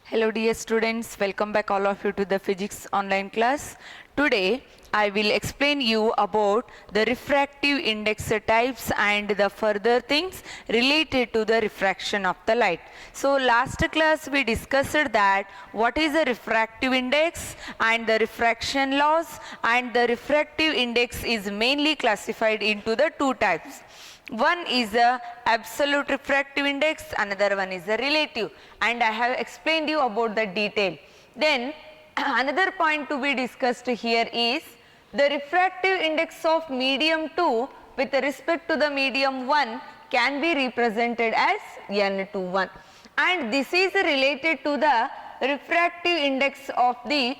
Hello dear students, welcome back all of you to the physics online class. Today I will explain you about the refractive index types and the further things related to the refraction of the light. So last class we discussed that what is the refractive index and the refraction laws, and the refractive index is mainly classified into the two types. One is the absolute refractive index, another one is the relative, and I have explained you about the detail. Then another point to be discussed here is the refractive index of medium 2 with respect to the medium 1 can be represented as n21, and this is related to the refractive index of the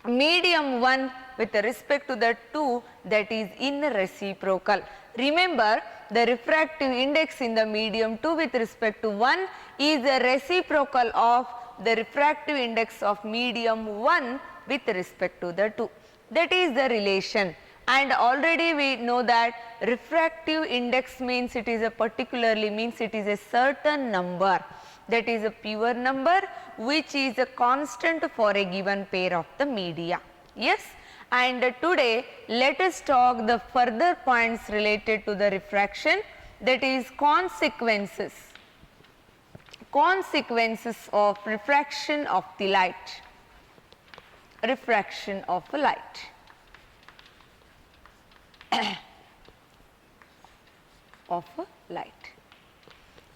medium 1 with respect to the 2 that is in reciprocal. Remember, the refractive index in the medium 2 with respect to 1 is a reciprocal of the refractive index of medium 1 with respect to the 2. That is the relation, and already we know that refractive index means it is a certain number, that is a pure number which is a constant for a given pair of the media. Yes. And today let us talk the further points related to the refraction, that is consequences of refraction of the light, refraction of light. Of light.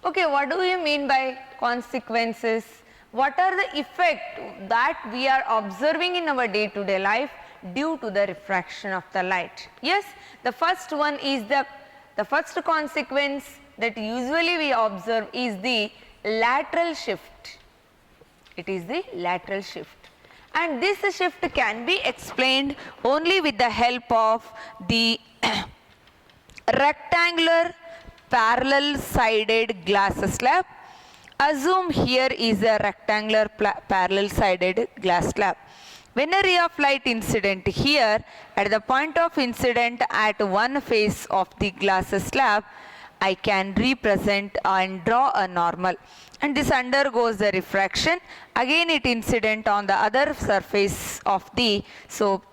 Okay, what do you mean by consequences? What are the effect that we are observing in our day-to-day life due to the refraction of the light? Yes, the first one is the first consequence that usually we observe is the lateral shift. It is the lateral shift, and this shift can be explained only with the help of the rectangular parallel sided glass slab. Assume here is a rectangular parallel sided glass slab. When a ray of light incident here at the point of incident at one face of the glass slab, I can represent and draw a normal, and this undergoes the refraction. Again it incident on the other surface of the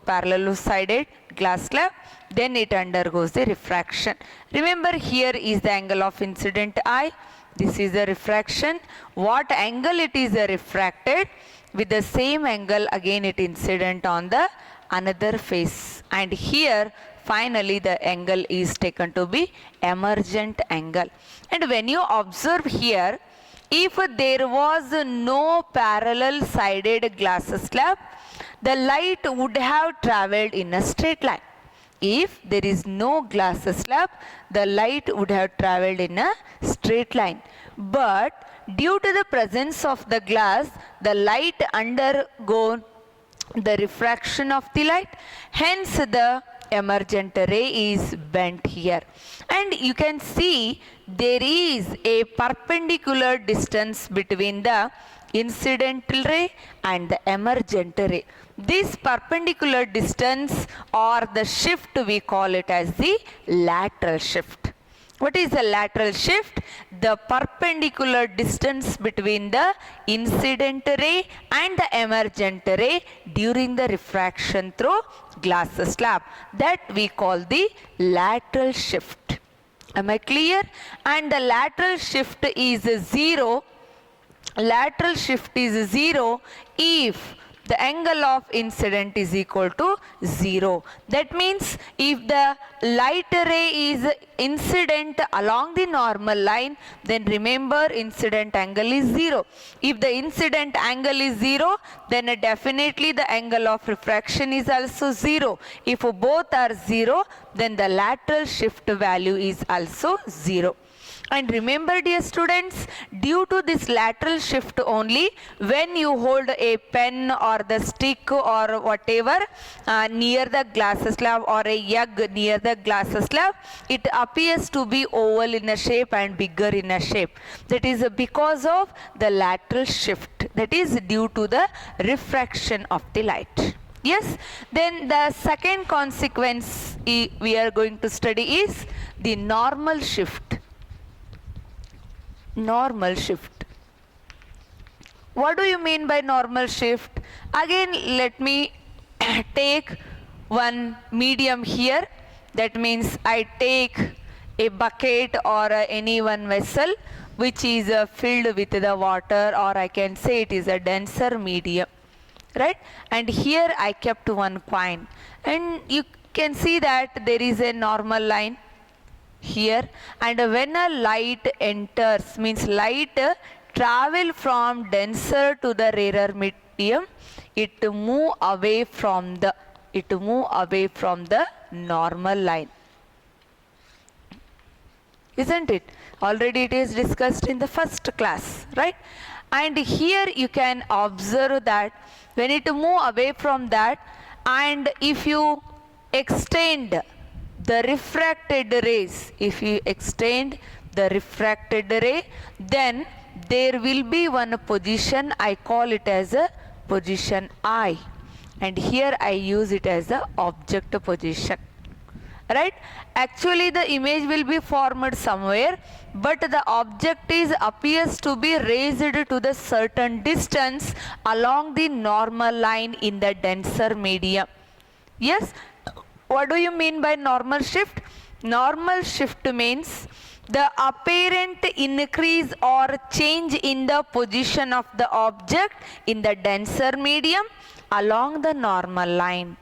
parallel sided glass slab, then it undergoes the refraction. Remember, here is the angle of incident I, this is the refraction. What angle it is refracted, with the same angle again it incident on the another face, and here finally the angle is taken to be emergent angle. And when you observe here, if there was no parallel sided glass slab, the light would have travelled in a straight line. If there is no glass slab, the light would have travelled in a straight line. But due to the presence of the glass, the light undergo the refraction of the light, hence the emergent ray is bent here. And you can see there is a perpendicular distance between the incidental ray and the emergent ray. This perpendicular distance or the shift, we call it as the lateral shift. What is the lateral shift? The perpendicular distance between the incident ray and the emergent ray during the refraction through glass slab, that we call the lateral shift. Am I clear? And the lateral shift is 0. Lateral shift is 0 if the angle of incident is equal to 0. That means if the light ray is incident along the normal line, then remember incident angle is 0. If the incident angle is 0, then definitely the angle of refraction is also 0. If both are 0, then the lateral shift value is also 0. And remember, dear students, due to this lateral shift only, when you hold a pen or the stick or whatever near the glass slab or a egg near the glass slab, it appears to be oval in a shape and bigger in a shape. That is because of the lateral shift, that is due to the refraction of the light. Yes, then the second consequence we are going to study is the normal shift. Normal shift. What do you mean by normal shift? Again, let me take one medium here. That means I take a bucket or any one vessel which is filled with the water, or I can say it is a denser medium, right? And here I kept one coin, and you can see that there is a normal line here, and when a light enters, means light travel from denser to the rarer medium, it move away from the normal line, isn't it? Already it is discussed in the first class, right? And here you can observe that when it move away from that, and if you extend the refracted rays, then there will be one position, I call it as a position I, and here I use it as a object position, right? Actually the image will be formed somewhere, but the object appears to be raised to the certain distance along the normal line in the denser medium. Yes, what do you mean by normal shift? Normal shift means the apparent increase or change in the position of the object in the denser medium along the normal line.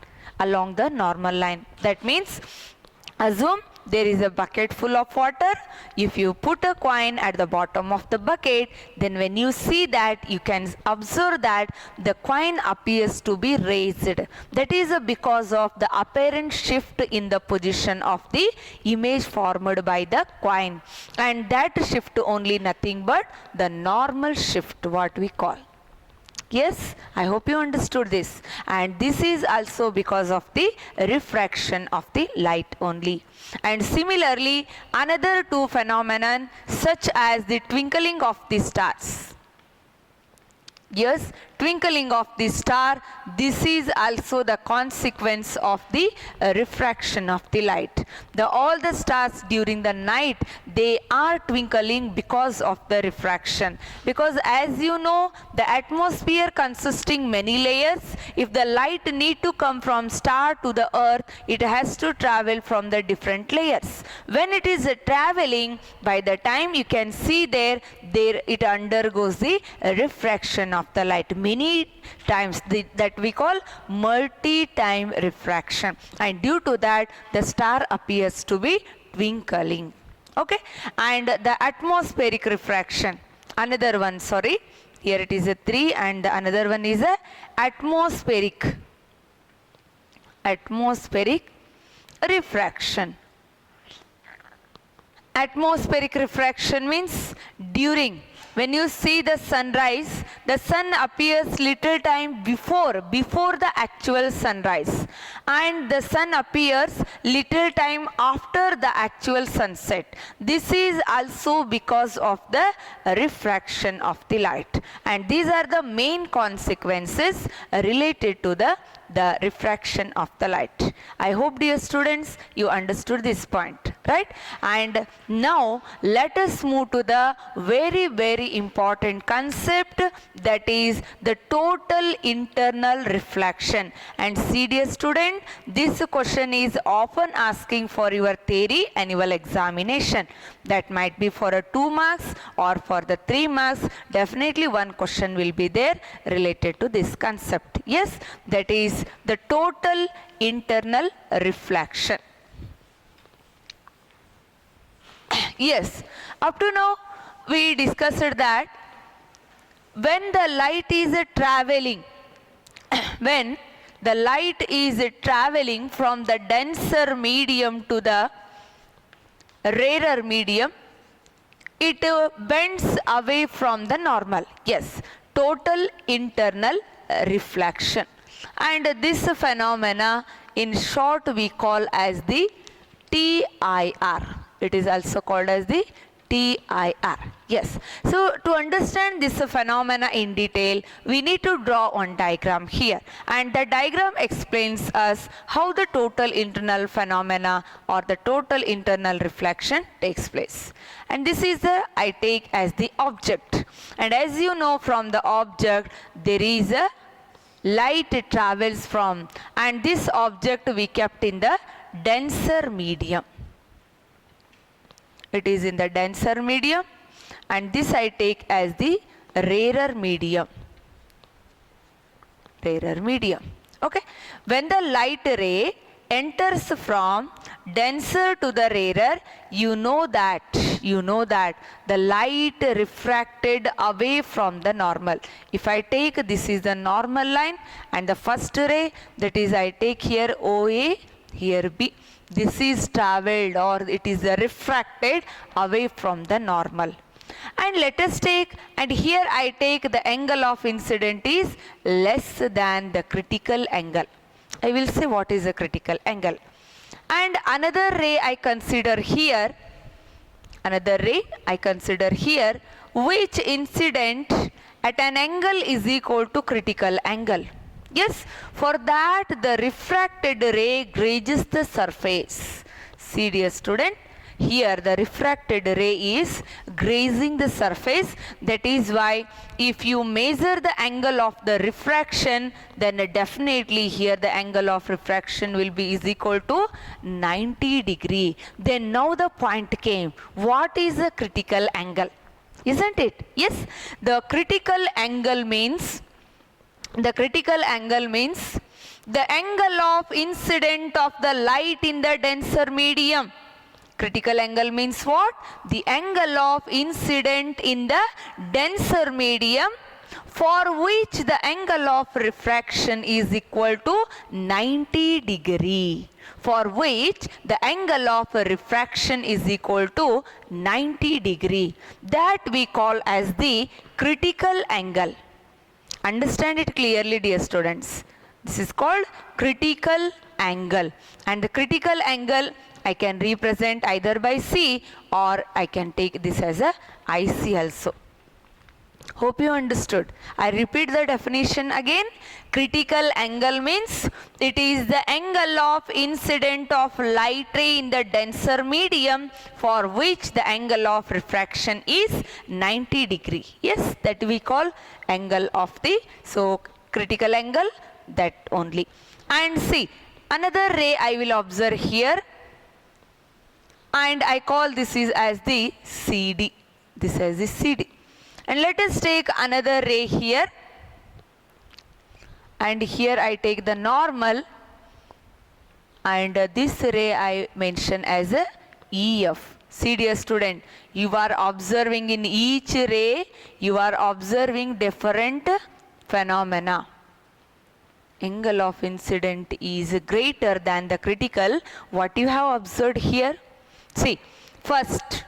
That means, assume there is a bucket full of water. If you put a coin at the bottom of the bucket, then when you see that, you can observe that the coin appears to be raised. That is because of the apparent shift in the position of the image formed by the coin. And that shift only nothing but the normal shift, what we call. Yes, I hope you understood this. And this is also because of the refraction of the light only. And similarly, another two phenomenon such as the twinkling of the stars. Yes, twinkling of the star, this is also the consequence of the refraction of the light. All the stars during the night, they are twinkling because of the refraction. Because as you know, the atmosphere consisting many layers, if the light need to come from star to the earth, it has to travel from the different layers. When it is traveling, by the time you can see there it undergoes the refraction of the light many times, that we call multi-time refraction, and due to that the star appears to be twinkling. Okay, and the atmospheric refraction, another one, sorry, here it is a 3 and the another one is a atmospheric refraction. Atmospheric refraction means during, when you see the sunrise, the sun appears little time before the actual sunrise, and the sun appears little time after the actual sunset. This is also because of the refraction of the light, and these are the main consequences related to the refraction of the light. I hope, dear students, you understood this point, right? And now let us move to the very, very important concept, that is the total internal reflection. And see, dear student, this question is often asking for your theory annual examination. That might be for a 2 marks or for the 3 marks. Definitely one question will be there related to this concept. Yes, that is the total internal reflection. Yes, up to now we discussed that when the light is traveling, when the light is traveling from the denser medium to the rarer medium, it bends away from the normal. Yes, total internal reflection. And this phenomena in short we call as the TIR. It is also called as the TIR. Yes. So to understand this phenomena in detail, we need to draw one diagram here. And the diagram explains us how the total internal phenomena or the total internal reflection takes place. And this is the I take as the object. And as you know from the object, there is a light travels from, and this object we kept in the denser medium. It is in the denser medium, and this I take as the rarer medium. Rarer medium. Okay. When the light ray enters from denser to the rarer, you know that the light refracted away from the normal. If I take, this is the normal line, and the first ray, that is I take here OA, here B. This is travelled, or it is refracted away from the normal. And let us take, and here I take the angle of incident is less than the critical angle. I will say what is a critical angle. And another ray I consider here, which incident at an angle is equal to critical angle. Yes, for that the refracted ray grazes the surface. See dear student, here the refracted ray is grazing the surface. That is why if you measure the angle of the refraction, then definitely here the angle of refraction will be is equal to 90 degree. Then now the point came, what is the critical angle? Isn't it? Yes, the critical angle means the angle of incident of the light in the denser medium. Critical angle means what? The angle of incident in the denser medium, for which the angle of refraction is equal to 90 degree. For which the angle of refraction is equal to 90 degree. That we call as the critical angle. Understand it clearly, dear students. This is called critical angle. And the critical angle I can represent either by C, or I can take this as a IC also. Hope you understood. I repeat the definition again. Critical angle means it is the angle of incident of light ray in the denser medium, for which the angle of refraction is 90 degree. Yes, that we call angle of the, so critical angle, that only. And see, another ray I will observe here, and I call this is as the CD. This as the CD. And let us take another ray here, and here I take the normal, and this ray I mention as a EF. See dear student, you are observing in each ray, you are observing different phenomena. Angle of incident is greater than the critical. What you have observed here? See, first,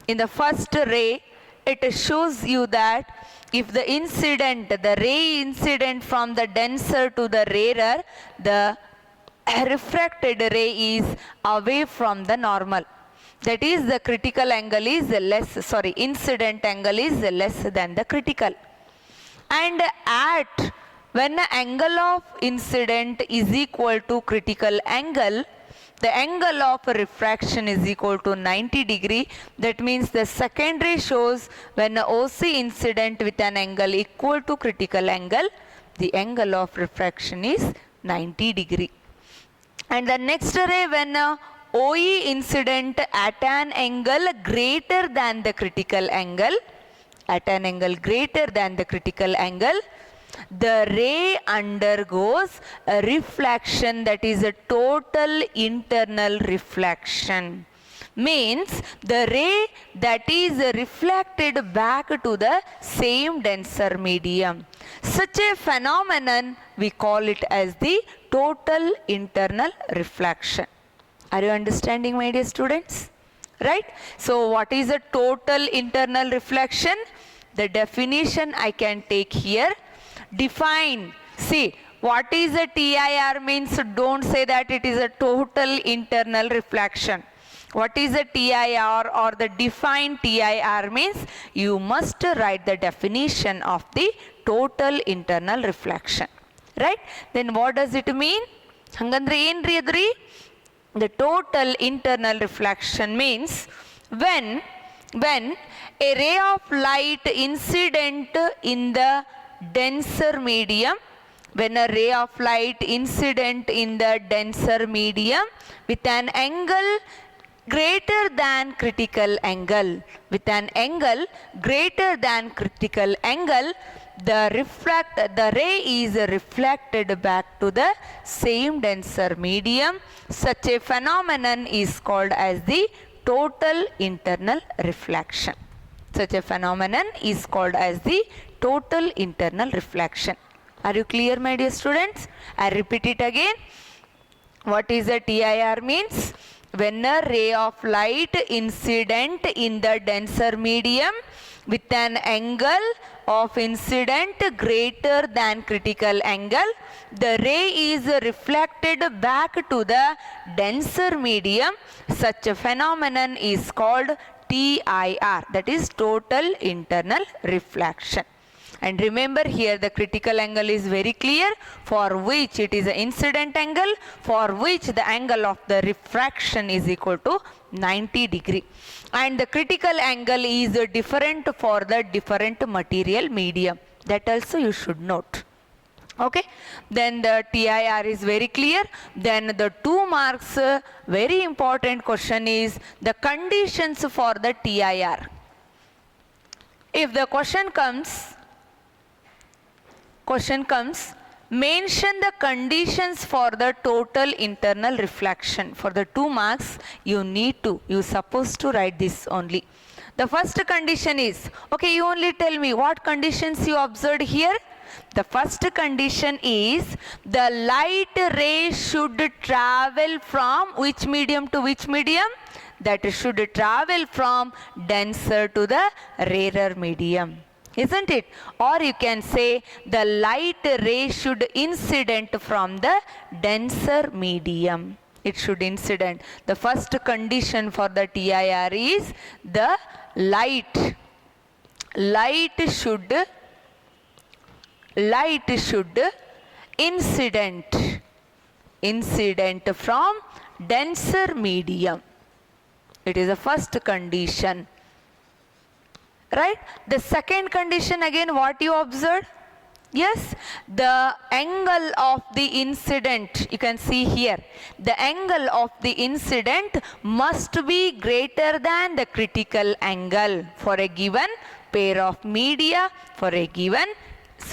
in the first ray, it shows you that if the incident, the ray incident from the denser to the rarer, the refracted ray is away from the normal. That is, the critical angle is less, sorry, incident angle is less than the critical. And at when the angle of incident is equal to critical angle, the angle of refraction is equal to 90 degree. That means the second ray shows when the OC incident with an angle equal to critical angle, the angle of refraction is 90 degree. And the next ray, when OE incident at an angle greater than the critical angle, the ray undergoes a reflection, that is a total internal reflection. Means the ray that is reflected back to the same denser medium. Such a phenomenon we call it as the total internal reflection. Are you understanding, my dear students? Right? So what is a total internal reflection? The definition I can take here. Define. See, what is a TIR means? Don't say that it is a total internal reflection. What is a TIR or the defined TIR means? You must write the definition of the total internal reflection. Right? Then what does it mean? Hangandre ಏನ್ರಿ ಅದ್ರಿ? The total internal reflection means when a ray of light incident in the denser medium, when a ray of light incident in the denser medium with an angle greater than critical angle, with an angle greater than critical angle, the ray is reflected back to the same denser medium. Such a phenomenon is called as the total internal reflection. Such a phenomenon is called as the total internal reflection. Are you clear, my dear students? I repeat it again. What is a TIR means? When a ray of light incident in the denser medium with an angle of incident greater than critical angle, the ray is reflected back to the denser medium. Such a phenomenon is called TIR, that is total internal reflection. And remember here the critical angle is very clear, for which it is an incident angle, for which the angle of the refraction is equal to 90 degree. And the critical angle is different for the different material medium. That also you should note. Okay, then the TIR is very clear. Then the 2 marks very important question is the conditions for the TIR. If the question comes, mention the conditions for the total internal reflection. For the 2 marks, you supposed to write this only. The first condition is, okay, you only tell me what conditions you observed here. The first condition is the light ray should travel from which medium to which medium? That should travel from denser to the rarer medium. Isn't it? Or you can say the light ray should incident from the denser medium. It should incident. The first condition for the TIR is the light should incident from denser medium. It is the first condition. Right? The second condition again, what you observed? Yes, the angle of the incident, you can see here, the angle of the incident must be greater than the critical angle for a given pair of media, for a given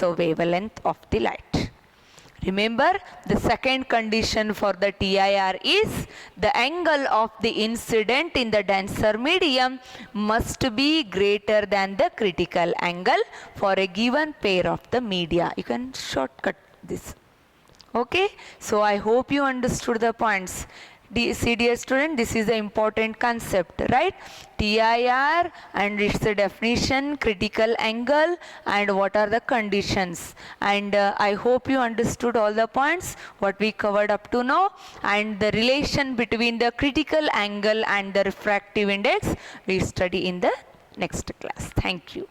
wavelength of the light. Remember, the second condition for the TIR is the angle of the incident in the denser medium must be greater than the critical angle for a given pair of the media. You can shortcut this. Okay, so I hope you understood the points. See, dear student, this is an important concept, right? TIR and its definition, critical angle, and what are the conditions. And I hope you understood all the points what we covered up to now, and the relation between the critical angle and the refractive index we study in the next class. Thank you.